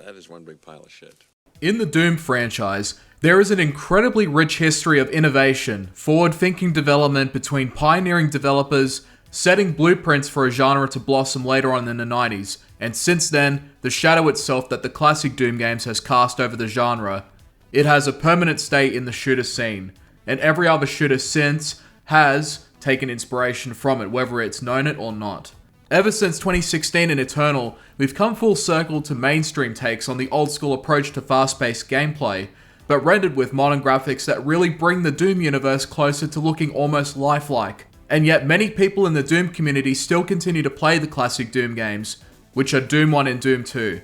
That is one big pile of shit. In the Doom franchise, there is an incredibly rich history of innovation, forward-thinking development between pioneering developers, setting blueprints for a genre to blossom later on in the 90s, and since then, the shadow itself that the classic Doom games has cast over the genre. It has a permanent stay in the shooter scene, and every other shooter since has taken inspiration from it, whether it's known it or not. Ever since 2016 and Eternal, we've come full circle to mainstream takes on the old school approach to fast-paced gameplay, but rendered with modern graphics that really bring the Doom universe closer to looking almost lifelike. And yet many people in the Doom community still continue to play the classic Doom games, which are Doom 1 and Doom 2.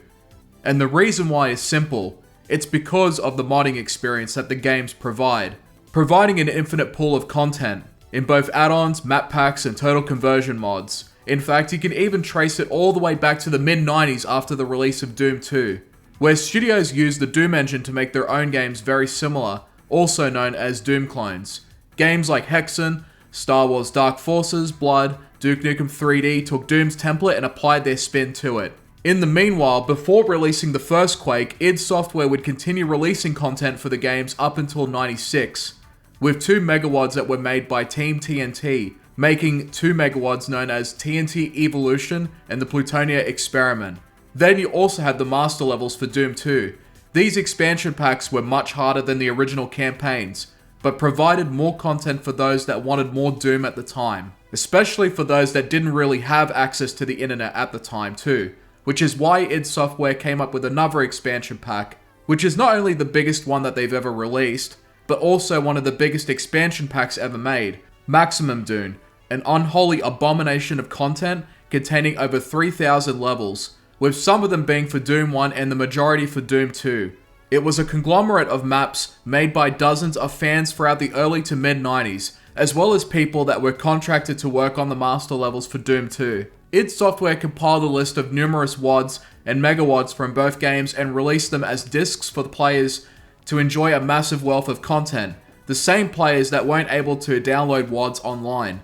And the reason why is simple. It's because of the modding experience that the games provide, providing an infinite pool of content, in both add-ons, map packs, and total conversion mods. In fact, you can even trace it all the way back to the mid-90s after the release of Doom 2, where studios used the Doom engine to make their own games very similar, also known as Doom clones. Games like Hexen, Star Wars Dark Forces, Blood, Duke Nukem 3D took Doom's template and applied their spin to it. In the meanwhile, before releasing the first Quake, id Software would continue releasing content for the games up until 96, with 2 megawads that were made by Team TNT, making 2 megawads known as TNT Evolution and the Plutonia Experiment. Then you also had the master levels for Doom 2. These expansion packs were much harder than the original campaigns, but provided more content for those that wanted more Doom at the time, especially for those that didn't really have access to the internet at the time too, which is why id Software came up with another expansion pack, which is not only the biggest one that they've ever released, but also one of the biggest expansion packs ever made, Maximum Doom, an unholy abomination of content containing over 3,000 levels, with some of them being for Doom 1 and the majority for Doom 2. It was a conglomerate of maps made by dozens of fans throughout the early to mid-90s, as well as people that were contracted to work on the master levels for Doom 2. id Software compiled a list of numerous WODs and megawads from both games and released them as discs for the players to enjoy a massive wealth of content, the same players that weren't able to download WODs online.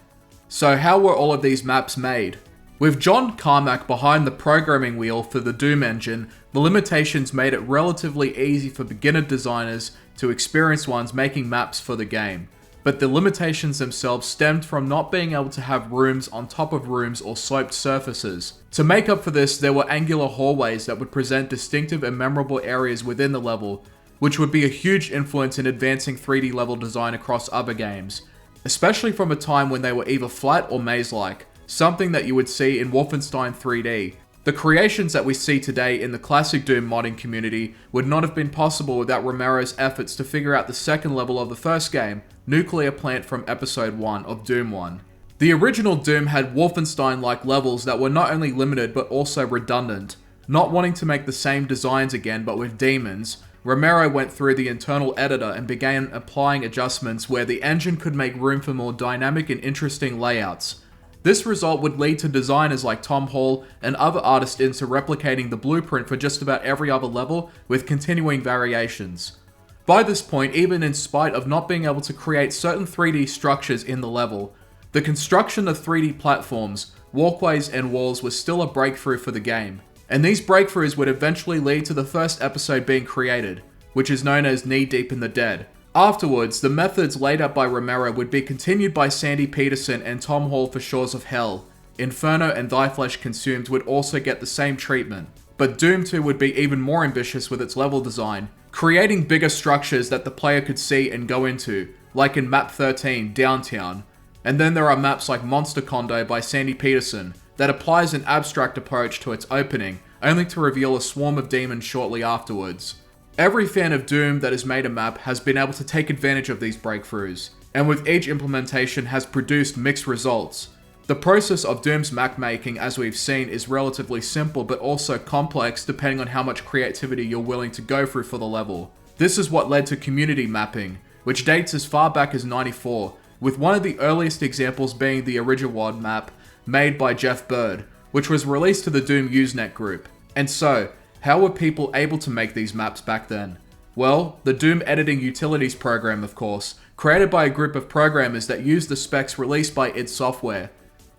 So how were all of these maps made? With John Carmack behind the programming wheel for the Doom engine, the limitations made it relatively easy for beginner designers to experienced ones making maps for the game. But the limitations themselves stemmed from not being able to have rooms on top of rooms or sloped surfaces. To make up for this, there were angular hallways that would present distinctive and memorable areas within the level, which would be a huge influence in advancing 3D level design across other games, especially from a time when they were either flat or maze-like, something that you would see in Wolfenstein 3D. The creations that we see today in the classic Doom modding community would not have been possible without Romero's efforts to figure out the second level of the first game, Nuclear Plant from Episode 1 of Doom 1. The original Doom had Wolfenstein-like levels that were not only limited but also redundant. Not wanting to make the same designs again but with demons, Romero went through the internal editor and began applying adjustments where the engine could make room for more dynamic and interesting layouts. This result would lead to designers like Tom Hall and other artists into replicating the blueprint for just about every other level with continuing variations. By this point, even in spite of not being able to create certain 3D structures in the level, the construction of 3D platforms, walkways and walls was still a breakthrough for the game. And these breakthroughs would eventually lead to the first episode being created, which is known as Knee Deep in the Dead. Afterwards, the methods laid out by Romero would be continued by Sandy Peterson and Tom Hall for Shores of Hell. Inferno and Thy Flesh Consumed would also get the same treatment, but Doom 2 would be even more ambitious with its level design, creating bigger structures that the player could see and go into, like in Map 13, Downtown. And then there are maps like Monster Condo by Sandy Peterson, that applies an abstract approach to its opening, only to reveal a swarm of demons shortly afterwards. Every fan of Doom that has made a map has been able to take advantage of these breakthroughs, and with each implementation has produced mixed results. The process of Doom's map making, as we've seen, is relatively simple but also complex depending on how much creativity you're willing to go through for the level. This is what led to community mapping, which dates as far back as '94, with one of the earliest examples being the Originwad map made by Jeff Bird, which was released to the Doom Usenet group. And so, how were people able to make these maps back then? Well, the Doom Editing Utilities program, of course, created by a group of programmers that used the specs released by id Software.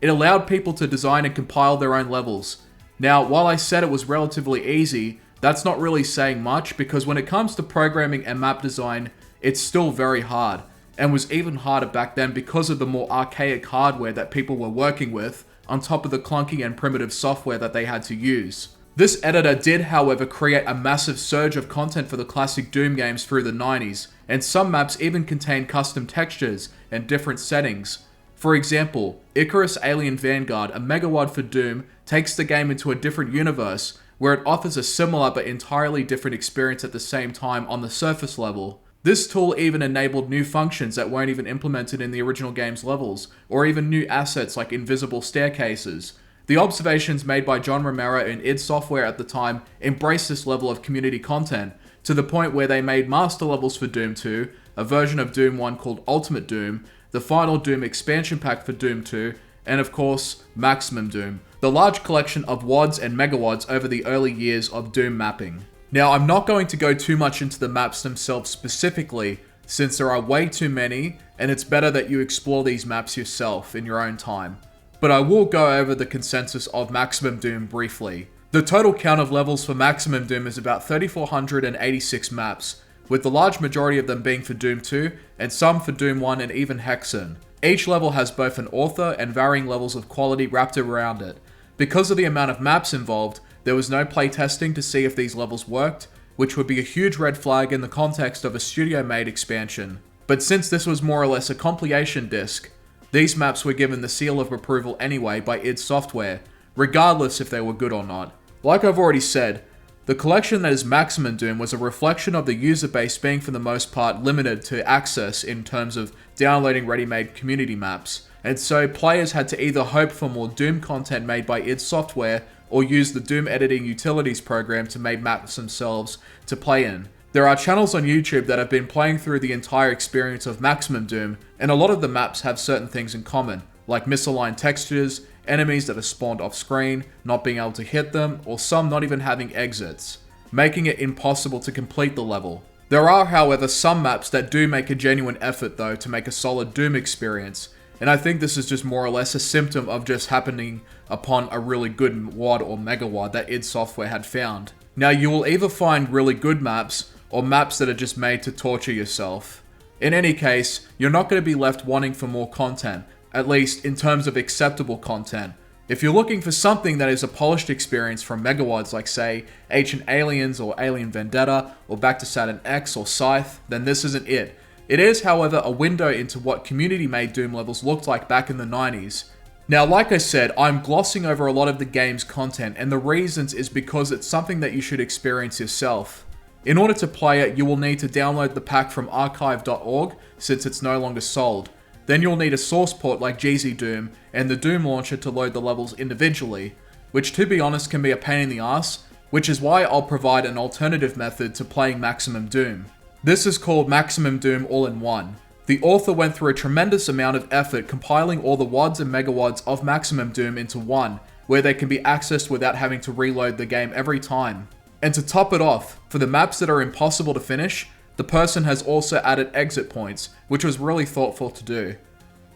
It allowed people to design and compile their own levels. Now, while I said it was relatively easy, That's not really saying much because when it comes to programming and map design, it's still very hard, and was even harder back then because of the more archaic hardware that people were working with, on top of the clunky and primitive software that they had to use. This editor did, however, create a massive surge of content for the classic Doom games through the 90s, and some maps even contain custom textures and different settings. For example, Icarus Alien Vanguard, a megawad for Doom, takes the game into a different universe, where it offers a similar but entirely different experience at the same time on the surface level. This tool even enabled new functions that weren't even implemented in the original game's levels, or even new assets like invisible staircases. The observations made by John Romero and id Software at the time embraced this level of community content, to the point where they made master levels for Doom 2, a version of Doom 1 called Ultimate Doom, the final Doom expansion pack for Doom 2, and of course, Maximum Doom, the large collection of WADs and megawads over the early years of Doom mapping. Now, I'm not going to go too much into the maps themselves specifically, since there are way too many, and it's better that you explore these maps yourself in your own time. But I will go over the consensus of Maximum Doom briefly. The total count of levels for Maximum Doom is about 3,486 maps, with the large majority of them being for Doom 2, and some for Doom 1 and even Hexen. Each level has both an author and varying levels of quality wrapped around it. Because of the amount of maps involved, there was no playtesting to see if these levels worked, which would be a huge red flag in the context of a studio-made expansion. But since this was more or less a compilation disc, these maps were given the seal of approval anyway by id Software, regardless if they were good or not. Like I've already said, the collection that is Maximum Doom was a reflection of the user base being for the most part limited to access in terms of downloading ready-made community maps, and so players had to either hope for more Doom content made by id Software or use the Doom editing utilities program to make maps themselves to play in. There are channels on YouTube that have been playing through the entire experience of Maximum Doom, and a lot of the maps have certain things in common, like misaligned textures, enemies that are spawned off screen, not being able to hit them, or some not even having exits, making it impossible to complete the level. There are, however, some maps that do make a genuine effort though to make a solid Doom experience, and I think this is just more or less a symptom of just happening upon a really good WAD or megawad that id Software had found. Now, you will either find really good maps, or maps that are just made to torture yourself. In any case, you're not going to be left wanting for more content, at least in terms of acceptable content. If you're looking for something that is a polished experience from megawads like say Ancient Aliens or Alien Vendetta or Back to Saturn X or Scythe, then this isn't it. It is, however, a window into what community-made Doom levels looked like back in the 90s. Now, like I said, I'm glossing over a lot of the game's content, and the reasons is because it's something that you should experience yourself. In order to play it, you will need to download the pack from archive.org, since it's no longer sold. Then you'll need a source port like GZ Doom, and the Doom launcher to load the levels individually, which to be honest can be a pain in the ass, which is why I'll provide an alternative method to playing Maximum Doom. This is called Maximum Doom All-in-One. The author went through a tremendous amount of effort compiling all the WADs and megawads of Maximum Doom into one, where they can be accessed without having to reload the game every time. And to top it off, for the maps that are impossible to finish, the person has also added exit points, which was really thoughtful to do.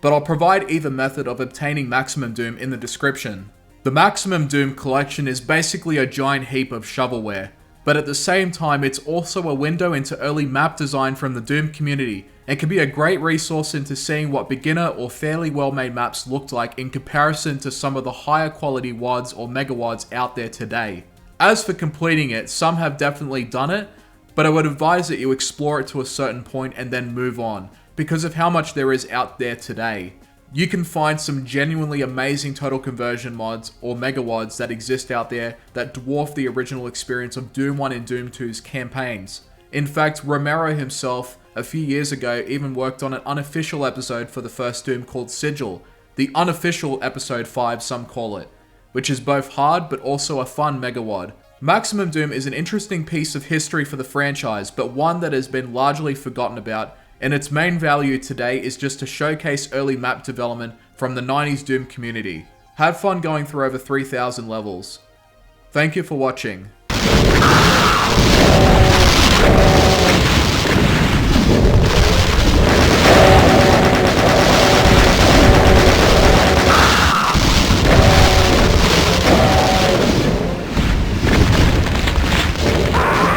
But I'll provide either method of obtaining Maximum Doom in the description. The Maximum Doom collection is basically a giant heap of shovelware, but at the same time it's also a window into early map design from the Doom community, and can be a great resource into seeing what beginner or fairly well made maps looked like in comparison to some of the higher quality WADs or megawads out there today. As for completing it, some have definitely done it, but I would advise that you explore it to a certain point and then move on, because of how much there is out there today. You can find some genuinely amazing total conversion mods or megawads that exist out there that dwarf the original experience of Doom 1 and Doom 2's campaigns. In fact, Romero himself, a few years ago, even worked on an unofficial episode for the first Doom called Sigil, the unofficial episode 5 some call it, which is both hard but also a fun megawad. Maximum Doom is an interesting piece of history for the franchise, but one that has been largely forgotten about, and its main value today is just to showcase early map development from the 90s Doom community. Have fun going through over 3,000 levels. Thank you for watching.